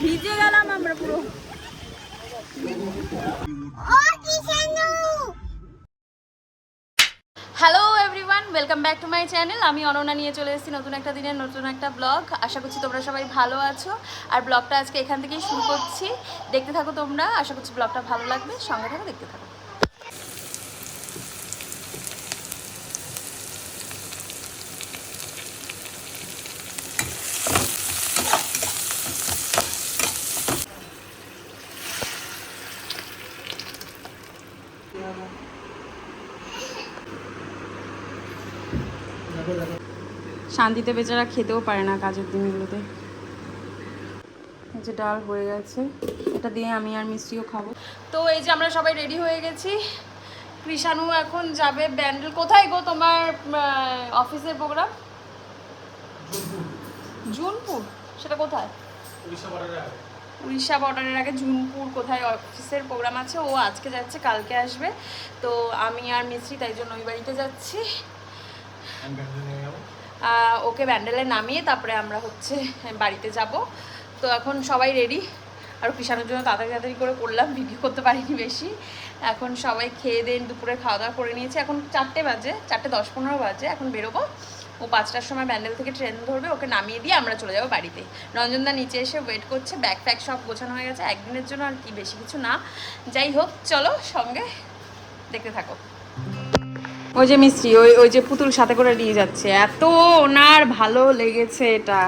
ভিজে গেলাম আমরা পুরো। Hello everyone, welcome back to my channel. আমি অনন্যা নিয়ে চলে এসেছি নতুন একটা দিনের নতুন একটা ব্লগ। আশা করছি তোমরা সবাই ভালো আছো। আর ব্লগটা আজকে এখান থেকেই শুরু করছি। দেখতে থাকো তোমরা, আশা করছি ব্লগটা ভালো লাগবে। সঙ্গে থাকো, দেখতে থাকো। শান্তিতে বেচারা খেতেও পারে না কাজের দিনগুলোতে। এই যে ডাল হয়ে গেছে, এটা দিয়ে আমি আর মিষ্টিও খাবো। তো এই যে আমরা সবাই রেডি হয়ে গেছি। কৃষাণু এখন যাবে ব্যান্ডেল। কোথায় গো তোমার অফিসের প্রোগ্রাম? জুনপুর। সেটা কোথায়? উড়িষ্যা বর্ডারের আগে জুনপুর কোথায় অফিসের প্রোগ্রাম আছে। ও আজকে যাচ্ছে, কালকে আসবে। তো আমি আর মিস্ত্রি তাই জন্য ওই বাড়িতে যাচ্ছি। ওকে ব্যান্ডেলে নামিয়ে তারপরে আমরা হচ্ছে বাড়িতে যাব। তো এখন সবাই রেডি। আর কৃষাণের জন্য তাড়াতাড়ি করে করলাম, ভিডিও করতে পারিনি বেশি। এখন সবাই খেয়ে দেন, দুপুরে খাওয়া দাওয়া করে নিয়েছে। এখন 4টে বাজে, 4:10-15 বাজে। এখন বেরোবো। ও 5টার সময় ব্যান্ডেল থেকে ট্রেন ধরবে, ওকে নামিয়ে দিয়ে আমরা চলে যাবো বাড়িতে। রঞ্জনদা নিচে এসে ওয়েট করছে, ব্যাগ ফ্যাগ সব গোছানো হয়ে গেছে একদিনের জন্য, আর কি বেশি কিছু না। যাই হোক, চলো সঙ্গে দেখতে থাকো। ওই যে মিস্ত্রি ওই যে পুতুল সাথে করে নিয়ে যাচ্ছে, এত ওনার ভালো লেগেছে এটা।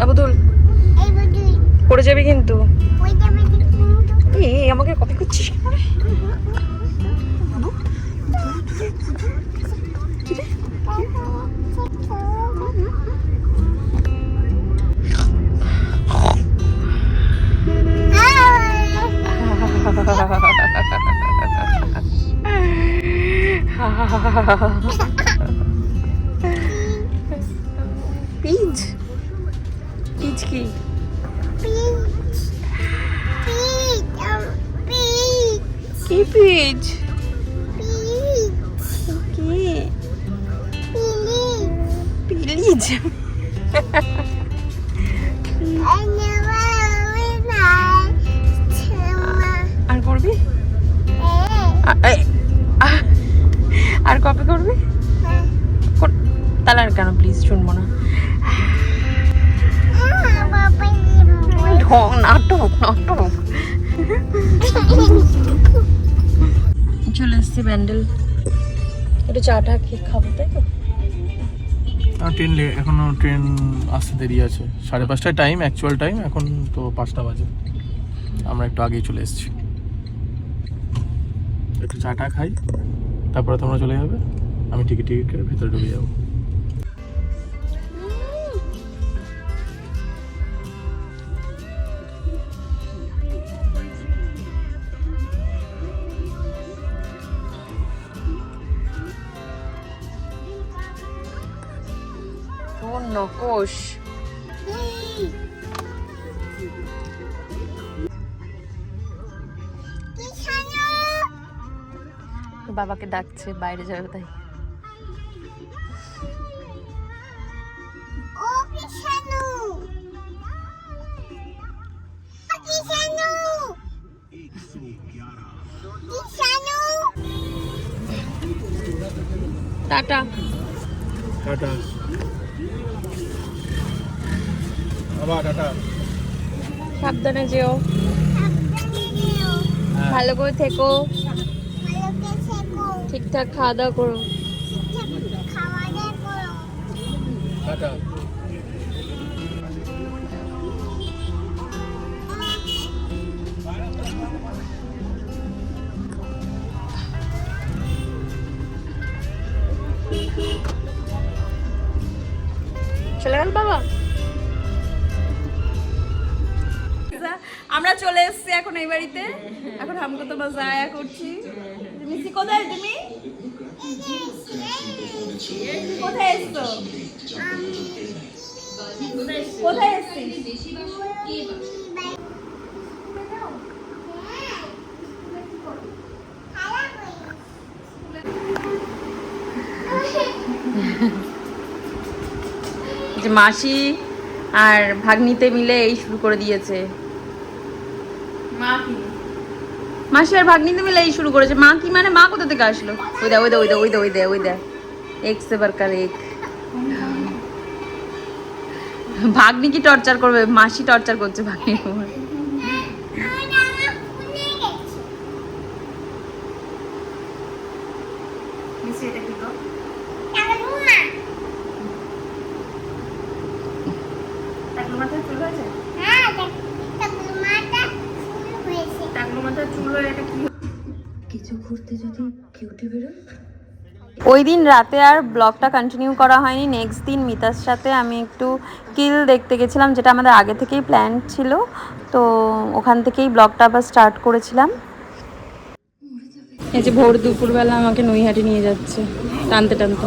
পুতুল পড়ে যাবি কিন্তু। আমাকে কপি করছিস? পিচ পিচ কি? কি পিচ? কি পিলিজ? আর করবি? আর কপি করবি? তাহলে আর কেন, প্লিজ শুনবো না। নাটক নাটক। চলে এসছি ব্যান্ডেল, একটু চাটা খেয়ে খাবো, তাই তো? ট্রেন এখনো ট্রেন আসতে দেরি আছে। 5:30টায় টাইম, অ্যাকচুয়াল টাইম। এখন তো 5টা বাজে, আমরা একটু আগেই চলে এসেছি। একটু চাটা খাই, তারপরে তোমরা চলে যাবে। আমি টিকিট কেটে ভেতরে ঢুকে যাবো। নকশ বাবাকে ডাকছে, বাইরে যাবে তাই। টাটা টাটা, আবার টাটা। সাবধানে যেও, ভালো করে থেকো, ঠিকঠাক খাওয়া দাওয়া করো। টাটা। চলে গেল বাবা। আমরা চলে এসেছি এখন এই বাড়িতে। এখন আমগো তো মজায়া করছি। মিসি কোথায় তুমি? কোথায় এসছো? কোথায় এসছিস? যে মাসি আর ভাগ্নিতে মিলে এই শুরু করে দিয়েছে। মাসি আর ভাগ্নিতে মিলে এই শুরু করেছে। মা কি মানে মা কোথা থেকে আসলো? ওই দে ওই দে ওই দে ওই দে ওই দে ওই দে এক সে বারকার এক। ভাগ্নি কি টর্চার করবে? মাসি টর্চার করছে ভাগ্নি। ওই দিন রাতে আর ব্লগটা কন্টিনিউ করা হয়নি। নেক্সট দিন মিতার সাথে আমি একটু কিল দেখতে গেছিলাম, যেটা আমাদের আগে থেকেই প্ল্যান ছিল, তো ওখান থেকেই ব্লগটা আবার স্টার্ট করেছিলাম। এই যে ভোর দুপুরবেলা আমাকে নৈহাটি নিয়ে যাচ্ছে টানতে টানতে।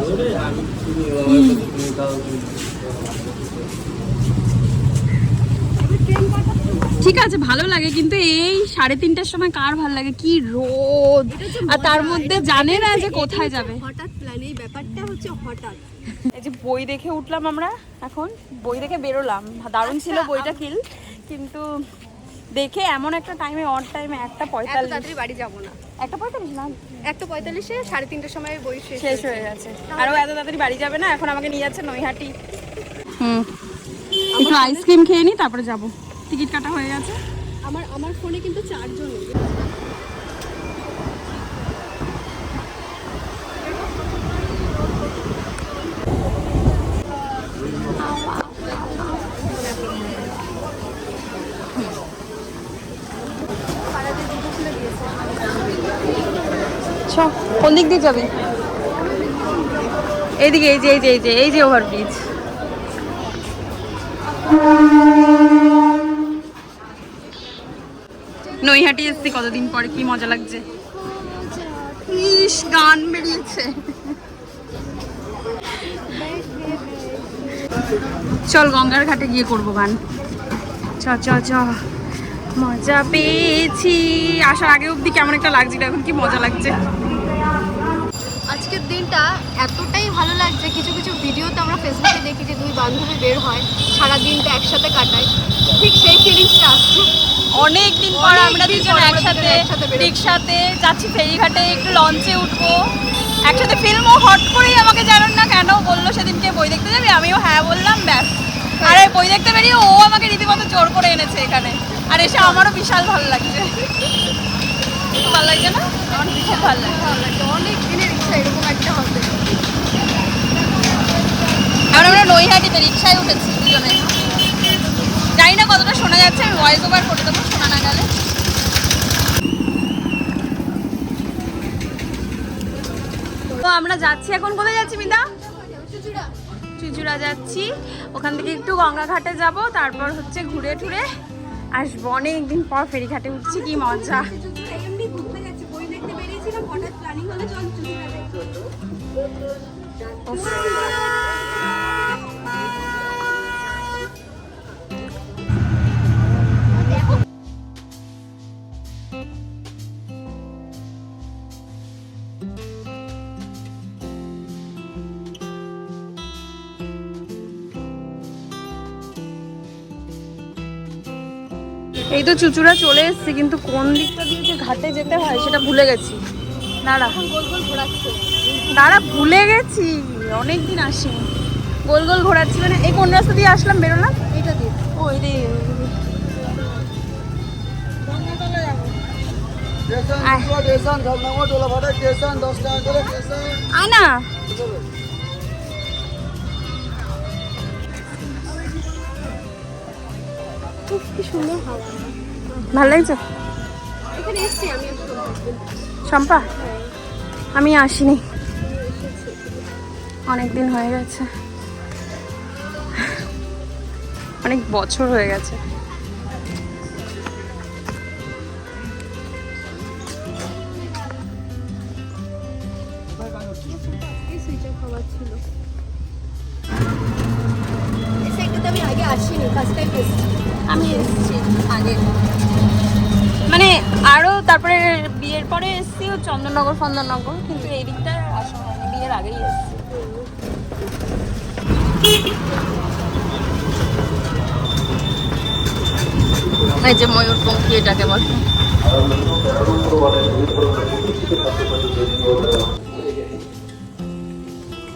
ঠিক আছে ভালো লাগে, কিন্তু এই 3:30টার সময় কার ভালো লাগে? কি রোদ, আর তার মধ্যে জানে না যে কোথায় যাবে। হঠাৎ প্ল্যান, এই ব্যাপারটা হচ্ছে হঠাৎ। এই যে বই দেখে উঠলাম আমরা, এখন বই দেখে বেরোলাম। দারুণ ছিল বইটা কিল, কিন্তু দেখে এমন একটা টাইমে, অন টাইমে 1:45 তাড়াতাড়ি বাড়ি যাবো না। 1:45 না 1:45-এ 3:30টার সময় বই শেষ হয়ে গেছে। আর ও এত তাড়াতাড়ি বাড়ি যাবে না, এখন আমাকে নিয়ে যাচ্ছে নৈহাটি। একটু আইসক্রিম খেয়ে নি, তারপরে যাবো। টিকিট কাটা হয়ে গেছে। আমার ফোনে কিন্তু চার্জও নেই। কোন দিক দিয়ে যাবি? এইদিকে, এই যে এই যে এই যে এই যে ওভারব্রিজ। নৈহাটি এসছি কতদিন পরে, কি মজা লাগছে। ইস, গান বেরিয়েছে। চল গঙ্গার ঘাটে গিয়ে করবো গান। চ চ চ। মজা পেয়েছি। আসার আগে অবধি কেমন একটা লাগছিল, এখন কি মজা লাগছে। আজকের দিনটা এতটাই ভালো লাগছে, কিছু কিছু ভিডিওতে আমরা ফেসবুকে দেখি যে দুই বান্ধবী বের হয়, সারা দিনটা একসাথে কাটায়, ঠিক সেই ফিলিংসটা আসছে। অনেক দিন পর আমরা দুজন একসাথে রিক্সাতে যাচ্ছি, ফেরিঘাটে একটু লঞ্চে উঠবো একসাথে। ফিল্মও হট করেই আমাকে জানেন না কেন বললো সেদিনকে বই দেখতে যাবি, আমিও হ্যাঁ বললাম, ব্যাস। আর এই বই দেখতে বেরিয়ে ও আমাকে রীতিমতো জোর করে এনেছে এখানে, আর এসে আমারও বিশাল ভালো লাগছে। ভালো লাগছে না? আমার ভীষণ ভালো লাগছে। অনেক দিনের ইচ্ছা এরকম একটা হবে। আমরা নৈহাটিতে রিক্সায় উঠেছি দুজনে। জানি না কতটা শোনা যাচ্ছে, আমি ভয়েস ওভার করে দেবো শোনা না গেলে। তো আমরা যাচ্ছি এখন, কোথায় যাচ্ছি মিতা? চুচুড়া যাচ্ছি। ওখান থেকে একটু গঙ্গা ঘাটে যাব, তারপর হচ্ছে ঘুরে টুরে আসবো। অনেকদিন পর ফেরিঘাটে উঠছি, কি মজা। এমনি ঘুরতে যাচ্ছি, বই দেখতে বেরিয়েছিলাম, হঠাৎ প্ল্যানিং হলো চল এই তো চুচুড়া চলে এসেছি, কিন্তু কোন দিকটা দিয়ে যে ঘাটে যেতে হয় সেটা ভুলে গেছি। দাঁড়া গোল গোল ঘোরাচ্ছে। দাঁড়া, ভুলে গেছি, অনেকদিন আসিনি। গোল গোল ঘোরাচ্ছি মানে এই কোন রাস্তা দিয়ে আসলাম, বেরোলাম এটা দিয়ে ওই রে। আনা কি সুন্দর হাওয়া। ভালো লাগছে। এখানে এসেছি আমি শম্পা, আমি আসিনি, অনেক দিন হয়ে গেছে, অনেক বছর হয়ে গেছে। সুইচ অফ হওয়া ছিল। এই সাইডটাতে আমি আগে আসিনি, ফার্স্ট টাইম এসেছি। আমি এসেছি আগে, মানে আরও তারপরে বিয়ের পরে এসেছি চন্দননগর ফন্দননগর, কিন্তু এই দিকটা আসা হয়নি, বিয়ের আগেই এসেছি। এই যে ময়ূরপঙ্খী এটাকে বলে।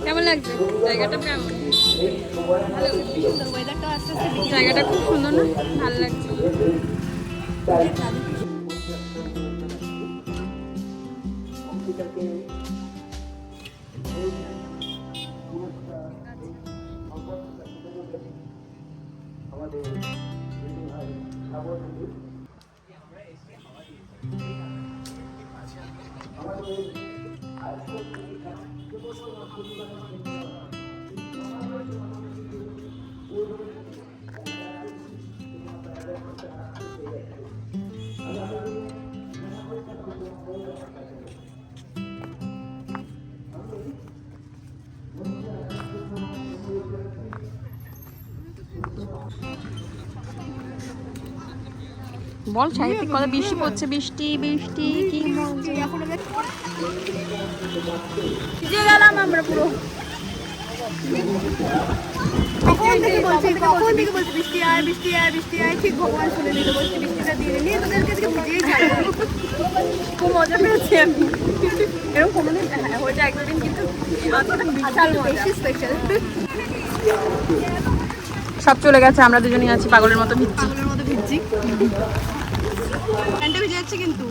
কেমন লাগছে জায়গাটা? কেমন? জায়গাটা খুব সুন্দর না? ভালো লাগছে। বল সাহিত্যিক কথা। বৃষ্টি পড়ছে, বৃষ্টি বৃষ্টি কি ভিজে গেলাম আমরা পুরো। কখন থেকে বলছি বৃষ্টি আয় বৃষ্টি আয় বৃষ্টি আয়, ঠিক ভগবান শুনে দিল, বলছি বৃষ্টিটা দিয়ে নিয়ে তোদেরকে আজকে ভিজেই যাবে। খুব মজা পেয়েছি আমি। এরকম কোনোদিন হয়েছে একদিন, কিন্তু বিশাল বেশি স্পেশাল। সব চলে গেছে, আমরা দুজনেই আছি পাগলের মতো ভিজছি। পাগলের মতো ভিজছি, প্যান্টটা ভিজে যাচ্ছে কিন্তু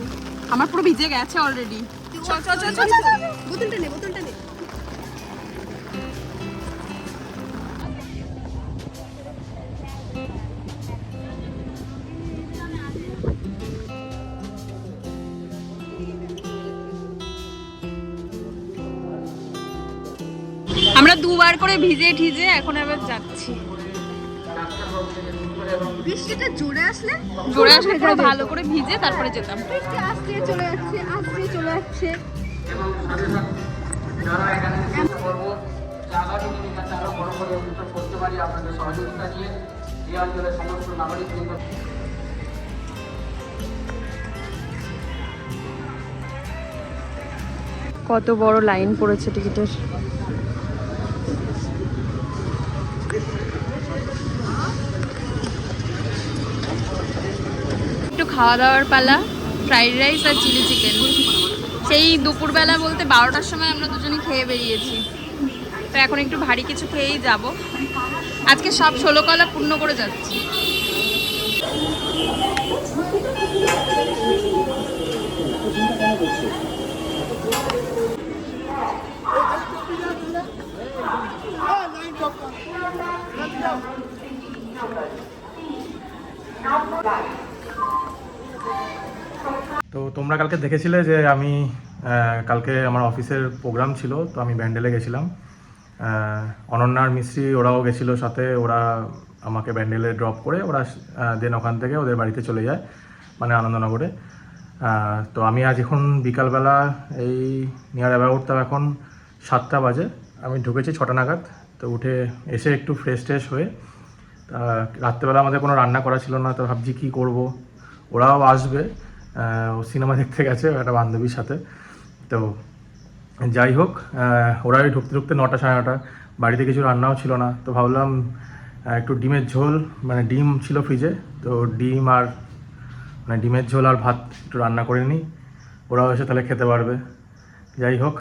আমার পুরো ভিজে গেছে অলরেডি। চল চল চল চল। বোতলটা নে, বোতলটা নে। আমরা দুবার করে ভিজে ঠিজে এখন আবার যাচ্ছি। বৃষ্টিটা জোরে আসলে পুরো ভালো করে ভিজে তারপরে যেতাম। বৃষ্টি আসছে চলে যাচ্ছে, আসছে চলে যাচ্ছে। কত বড় লাইন পড়েছে টিকিটের। একটু খাওয়া দাওয়ার পালা, ফ্রাইড রাইস আর চিলি চিকেন। সেই দুপুরবেলা বলতে 12টার সময় আমরা দুজনে খেয়ে বেরিয়েছি, তো এখন একটু ভারী কিছু খেয়েই যাব। আজকে সব 16 কলা পূর্ণ করে যাচ্ছি। তো তোমরা কালকে দেখেছিলে যে আমি কালকে আমার অফিসের প্রোগ্রাম ছিল, তো আমি ব্যান্ডেলে গেছিলাম। অনন্যা আর মিস্ত্রি ওরাও গেছিলো সাথে। ওরা আমাকে ব্যান্ডেলে ড্রপ করে ওরা দেন ওখান থেকে ওদের বাড়িতে চলে যায়, মানে আনন্দনগরে। তো আমি আজ এখন বিকালবেলা এই নিয়ার অ্যাবাউট তাও এখন 7টা বাজে। আমি ঢুকেছি 6টা নাগাদ। তো উঠে এসে একটু ফ্রেশ ট্রেশ হয়ে রাত্রেবেলা আমাদের কোনো রান্না করা ছিল না, তো ভাবছি কী করবো। ওরাও আসবে, ও সিনেমা দেখতে গেছে একটা বান্ধবীর সাথে। তো যাই হোক, ওরাই ঢুকতে ঢুকতে 9টা সাড়ে 9টা। বাড়িতে কিছু রান্নাও ছিল না, তো ভাবলাম একটু ডিমের ঝোল, মানে ডিম ছিল ফ্রিজে, তো ডিম আর মানে ডিমের ঝোল আর ভাত একটু রান্না করে নিই, ওরাও এসে তাহলে খেতে পারবে। যাই হোক,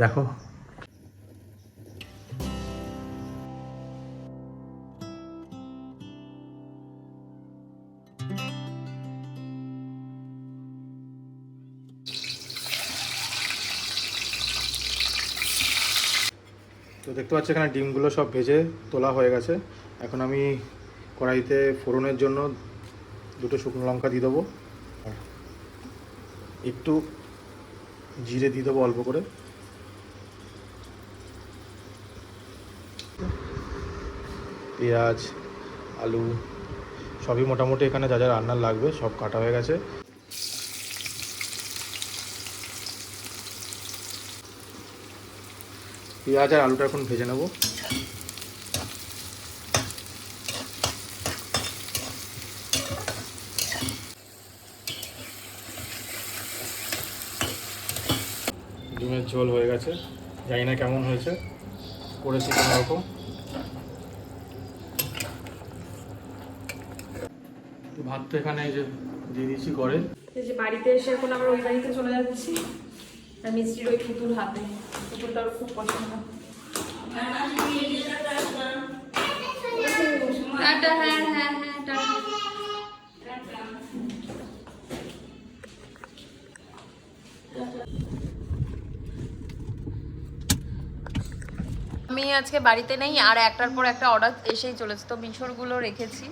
দেখো। তো দেখতে পাচ্ছি এখানে ডিমগুলো সব ভেজে তোলা হয়ে গেছে। এখন আমি কড়াইতে ফোড়নের জন্য 2টো শুকনো লঙ্কা দিয়ে দেবো, আর একটু জিরে দিয়ে দেবো অল্প করে। পেঁয়াজ, আলু সবই মোটামুটি এখানে যা যা রান্নার লাগবে সব কাটা হয়ে গেছে। পেঁয়াজ আর আলুটা এখন ভেজে নেব। ডিমের ঝোল হয়ে গেছে, জানি না কেমন হয়েছে, করেছি কোনো রকম। ভাত তো এখানে এই যে দিয়ে দিয়েছি করে। এই যে বাড়িতে এসে এখন আমরা ওই বাড়িতে চলে যাচ্ছি, আর মিষ্টির ওই পুতুল হাতে, পুতুলটা ওর খুব পছন্দ। টাটা, হ্যাঁ হ্যাঁ হ্যাঁ টাটা। আমি আজকে বাড়িতে নেই, আর একটার পর একটা অর্ডার এসেই চলেছে, তো মিশোরগুলো রেখেছি,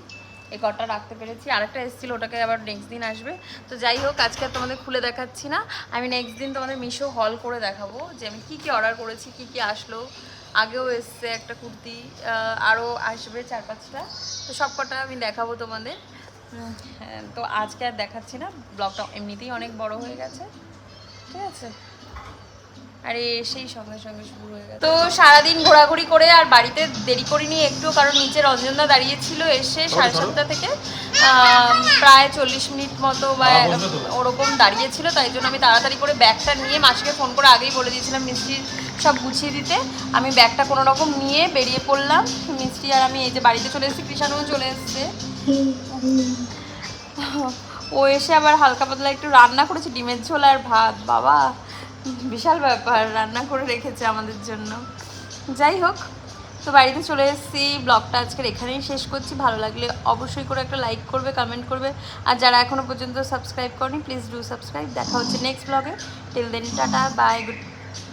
এই কটা রাখতে পেরেছি। আরেকটা এসেছিল, ওটাকে আবার নেক্সট দিন আসবে। তো যাই হোক, আজকে আর তোমাদের খুলে দেখাচ্ছি না, আমি নেক্সট দিন তোমাদের মিশো হল করে দেখাবো যে আমি কী কী অর্ডার করেছি, কী কী আসলো। আগেও এসছে একটা কুর্তি, আরও আসবে 4-5টা, তো সব কটা আমি দেখাবো তোমাদের। তো আজকে আর দেখাচ্ছি না, ব্লগটা এমনিতেই অনেক বড় হয়ে গেছে, ঠিক আছে। আরে সেই সঙ্গে সঙ্গে শুরু হয়ে গেছে। তো সারাদিন ঘোরাঘুরি করে আর বাড়িতে দেরি করিনি একটু, কারণ নিচে রঞ্জনদা দাঁড়িয়েছিল, এসে 7:30 থেকে প্রায় 40 মিনিট মতো বা ওরকম দাঁড়িয়েছিল, তাই জন্য আমি তাড়াতাড়ি করে ব্যাগটা নিয়ে মাসিকে ফোন করে আগেই বলে দিয়েছিলাম মিষ্টির সব গুছিয়ে দিতে। আমি ব্যাগটা কোনো রকম নিয়ে বেরিয়ে পড়লাম, মিষ্টি আর আমি এই যে বাড়িতে চলে এসেছি, কৃষাণুও চলে এসছে। ও এসে আবার হালকা পাতলা একটু রান্না করেছে, ডিমের ঝোল আর ভাত, বাবা বিশাল ব্যাপার রান্না করে রেখেছে আমাদের জন্য। যাই হোক, তো বাড়িতে চলে এসেছি, ব্লগটা আজকের এখানেই শেষ করছি। ভালো লাগলে অবশ্যই করে একটা লাইক করবে, কমেন্ট করবে, আর যারা এখনও পর্যন্ত সাবস্ক্রাইব করনি প্লিজ ডু সাবস্ক্রাইব। দেখা হচ্ছে নেক্সট ব্লগে, till then tata, bye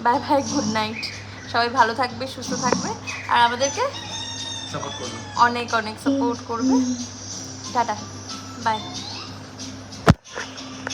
bye, good night. সবাই ভালো থাকবে, সুস্থ থাকবে, আর আমাদেরকে সাপোর্ট করবে, অনেক অনেক সাপোর্ট করবে। Tata, by.